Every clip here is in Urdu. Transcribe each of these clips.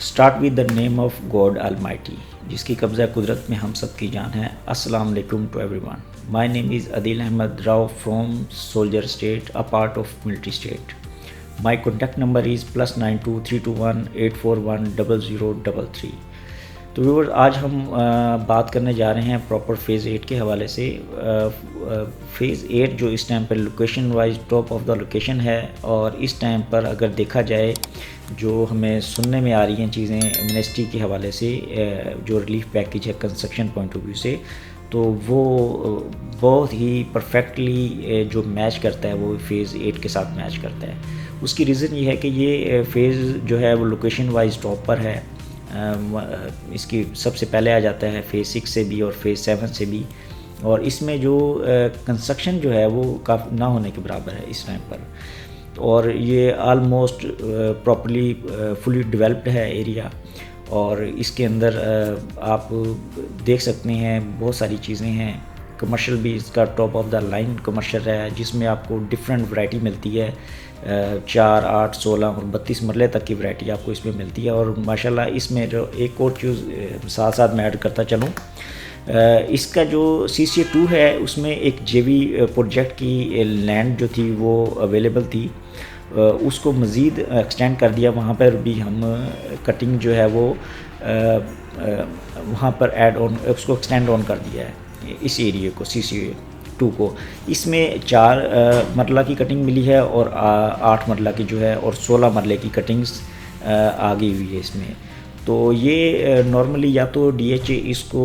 Start with the name of God Almighty, جس کی قبضہ قدرت میں ہم سب کی جان ہے۔ السلام علیکم to everyone. My name is Adeel Ahmed Rao from soldier estate, a part of military estate. My contact number is +923218410033۔ تو ویورز، آج ہم بات کرنے جا رہے ہیں پراپر فیز 8 کے حوالے سے۔ فیز 8 جو اس ٹائم پر location wise top of the location ہے، اور اس ٹائم پر اگر دیکھا جائے جو ہمیں سننے میں آ رہی ہیں چیزیں منسٹری کے حوالے سے، جو ریلیف پیکیج ہے کنسٹرکشن پوائنٹ آف ویو سے، تو وہ بہت ہی پرفیکٹلی جو میچ کرتا ہے وہ فیز 8 کے ساتھ میچ کرتا ہے۔ اس کی ریزن یہ ہے کہ یہ فیز جو ہے وہ لوکیشن وائز ٹاپ پر ہے۔ اس کی سب سے پہلے آ جاتا ہے فیز 6 سے بھی اور فیز 7 سے بھی، اور اس میں جو کنسٹرکشن جو ہے وہ کافی نہ ہونے کے برابر ہے اس ٹائم پر، اور یہ آلموسٹ پراپرلی فلی ڈیولپڈ ہے ایریا۔ اور اس کے اندر آپ دیکھ سکتے ہیں بہت ساری چیزیں ہیں۔ کمرشل بھی اس کا top of the line commercial ہے، جس میں آپ کو ڈفرینٹ ورائٹی ملتی ہے۔ 4، 8، 16 اور 32 مرلے تک کی ورائٹی آپ کو اس میں ملتی ہے۔ اور ماشاءاللہ اس میں جو ایک اور چیز ساتھ ساتھ میں ایڈ کرتا چلوں، اس کا جو CCA2 ہے اس میں ایک JV پروجیکٹ کی لینڈ جو تھی وہ اویلیبل تھی، اس کو مزید ایکسٹینڈ کر دیا۔ وہاں پر بھی ہم کٹنگ جو ہے وہ وہاں پر ایڈ آن، اس کو ایکسٹینڈ آن کر دیا ہے اس ایریے کو، CCA2 کو۔ اس میں 4 مرلہ کی کٹنگ ملی ہے، اور 8 مرلہ کی جو ہے، اور 16 مرلے کی کٹنگز آگئی ہوئی ہے اس میں۔ تو یہ نارملی یا تو DHA اس کو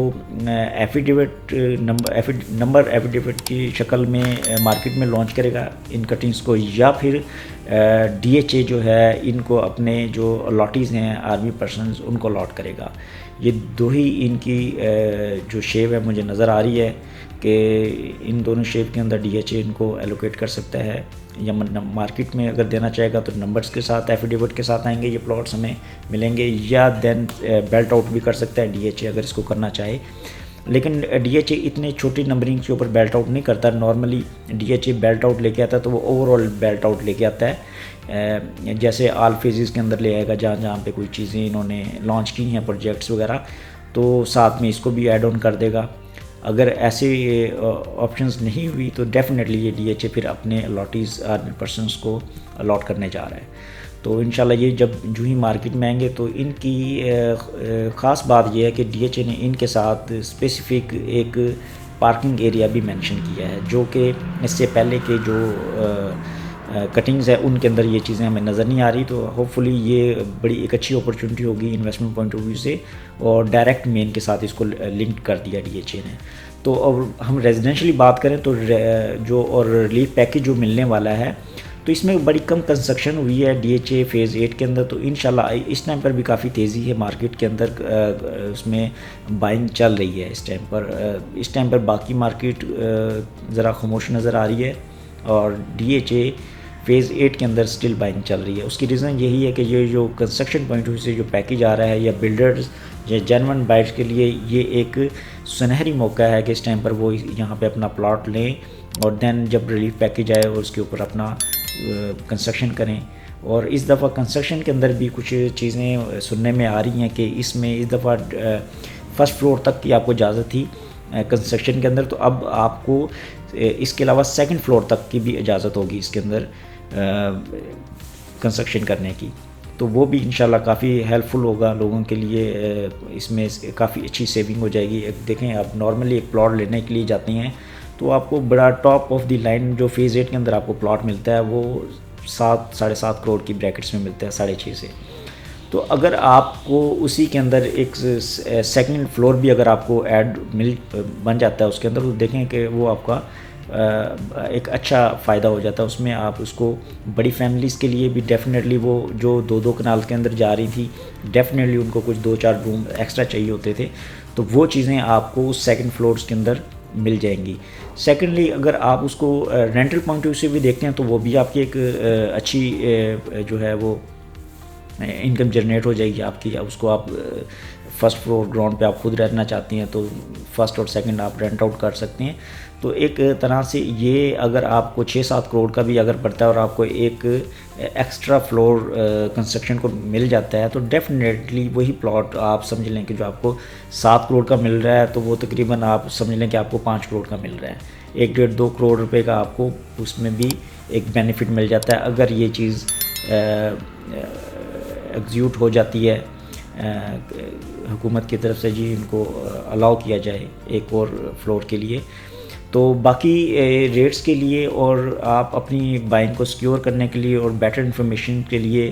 ایفیڈیوٹ نمبر ایفیڈیوٹ کی شکل میں مارکیٹ میں لانچ کرے گا ان کٹنگز کو، یا پھر DHA جو ہے ان کو اپنے جو الاٹیز ہیں آرمی پرسنز ان کو الاٹ کرے گا۔ یہ دو ہی ان کی جو شیپ ہے مجھے نظر آ رہی ہے کہ ان دونوں شیپ کے اندر DHA ان کو ایلوکیٹ کر سکتا ہے، یا مارکیٹ میں اگر دینا چاہے گا تو نمبرز کے ساتھ ایفیڈیوٹ کے ساتھ آئیں گے یہ پلاٹس ہمیں ملیں گے، یا دین بیلٹ آؤٹ بھی کر سکتا ہے DHA اگر اس کو کرنا چاہے۔ لیکن DHA اتنے چھوٹی نمبرنگ کے اوپر بیلٹ آؤٹ نہیں کرتا۔ نارملی DHA بیلٹ آؤٹ لے کے آتا ہے تو وہ اوور آل بیلٹ آؤٹ لے کے آتا ہے، جیسے آل فیزز کے اندر لے آئے گا جہاں جہاں پہ کوئی چیزیں انہوں نے لانچ کی ہیں پروجیکٹس وغیرہ، تو ساتھ میں اس کو بھی ایڈ آن کر دے گا۔ اگر ایسے آپشنز نہیں ہوئی تو ڈیفینیٹلی یہ DHA پھر اپنے الاٹیز آرمی پرسنس کو الاٹ کرنے جا رہا ہے۔ تو انشاءاللہ یہ جب جو ہی مارکیٹ میں آئیں گے تو ان کی خاص بات یہ ہے کہ DHA نے ان کے ساتھ اسپیسیفک ایک پارکنگ ایریا بھی مینشن کیا ہے، جو کہ اس سے پہلے کے جو کٹنگز ہے ان کے اندر یہ چیزیں ہمیں نظر نہیں آ رہی۔ تو ہوپ فلی یہ بڑی ایک اچھی اپرچونٹی ہوگی انویسٹمنٹ پوائنٹ آف ویو سے، اور ڈائریکٹ مین کے ساتھ اس کو لنک کر دیا DHA نے۔ تو اب ہم ریزیڈینشلی بات کریں تو جو اور ریلیف پیکیج جو ملنے والا ہے، تو اس میں بڑی کم کنسٹرکشن ہوئی ہے DHA فیز 8 کے اندر۔ تو انشاءاللہ اس ٹائم پر بھی کافی تیزی ہے مارکیٹ کے اندر، اس میں بائنگ چل رہی ہے اس ٹائم پر۔ اس ٹائم پر باقی مارکیٹ ذرا خاموش نظر آ رہی ہے، اور DHA فیز 8 کے اندر سٹل بائنگ چل رہی ہے۔ اس کی ریزن یہی ہے کہ یہ جو کنسٹرکشن پوائنٹ آف ویو سے جو پیکیج آ رہا ہے، یا بلڈرز یا جینون بائرز کے لیے یہ ایک سنہری موقع ہے کہ اس ٹائم پر وہ یہاں پہ اپنا پلاٹ لیں، اور دین جب ریلیف پیکیج آئے اور اس کے اوپر اپنا کنسٹرکشن کریں۔ اور اس دفعہ کنسٹرکشن کے اندر بھی کچھ چیزیں سننے میں آ رہی ہیں کہ اس میں اس دفعہ فرسٹ فلور تک کی آپ کو اجازت تھی کنسٹرکشن کے اندر، تو اب آپ کو اس کے علاوہ سیکنڈ فلور تک کی بھی اجازت ہوگی اس کے اندر کنسٹرکشن کرنے کی۔ تو وہ بھی انشاءاللہ کافی ہیلپ فل ہوگا لوگوں کے لیے، اس میں کافی اچھی سیونگ ہو جائے گی۔ دیکھیں آپ نارملی ایک پلاٹ لینے کے لیے جاتے ہیں تو آپ کو بڑا ٹاپ آف دی لائن جو فیز 8 کے اندر آپ کو پلاٹ ملتا ہے وہ 7-7.5 کروڑ کی بریکٹس میں ملتا ہے، 6.5 سے۔ تو اگر آپ کو اسی کے اندر ایک سیکنڈ فلور بھی اگر آپ کو ایڈ بن جاتا ہے اس کے اندر، تو دیکھیں کہ وہ آپ کا ایک اچھا فائدہ ہو جاتا ہے اس میں۔ آپ اس کو بڑی فیملیز کے لیے بھی ڈیفینیٹلی، وہ جو 2 کنال کے اندر جا رہی تھی، ڈیفینیٹلی ان کو کچھ 2-4 روم ایکسٹرا چاہیے ہوتے تھے، تو وہ چیزیں آپ کو سیکنڈ فلورز کے اندر مل جائیں گی۔ سیکنڈلی اگر آپ اس کو رینٹل پوائنٹ آف ویو سے بھی دیکھتے ہیں تو وہ بھی آپ کی ایک اچھی جو ہے وہ انکم جنریٹ ہو جائے گی آپ کی۔ اس کو آپ فرسٹ فلور گراؤنڈ پہ آپ خود رہنا چاہتے ہیں تو فرسٹ اور سیکنڈ آپ رینٹ آؤٹ کر سکتے ہیں۔ تو ایک طرح سے یہ اگر آپ کو 6-7 کروڑ کا بھی اگر پڑتا ہے اور آپ کو ایک ایکسٹرا فلور کنسٹرکشن کو مل جاتا ہے تو ڈیفینیٹلی وہی پلاٹ آپ سمجھ لیں کہ جو آپ کو 7 کروڑ کا مل رہا ہے تو وہ تقریباً آپ سمجھ لیں کہ آپ کو 5 کروڑ کا مل رہا ہے. 1-1.5-2 کروڑ روپے کا آپ کو اس میں بھی ایک بینیفٹ مل جاتا ہے اگر یہ چیز ایگزیکیوٹ ہو جاتی ہے حکومت کی طرف سے, جی ان کو الاؤ کیا جائے ایک اور فلور کے لیے. تو باقی ریٹس کے لیے اور آپ اپنی بائنگ کو سیکیور کرنے کے لیے اور بیٹر انفارمیشن کے لیے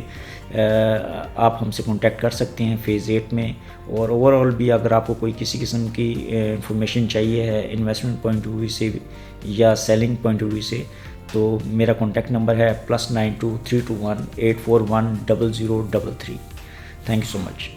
آپ ہم سے کانٹیکٹ کر سکتے ہیں فیز 8 میں. اور اوور آل بھی اگر آپ کو کوئی کسی قسم کی انفارمیشن چاہیے ہے انویسٹمنٹ پوائنٹ آف ویو سے یا سیلنگ پوائنٹ آف ویو سے, تو میرا کانٹیکٹ نمبر ہے +92 321 841 0033. Thank you so much.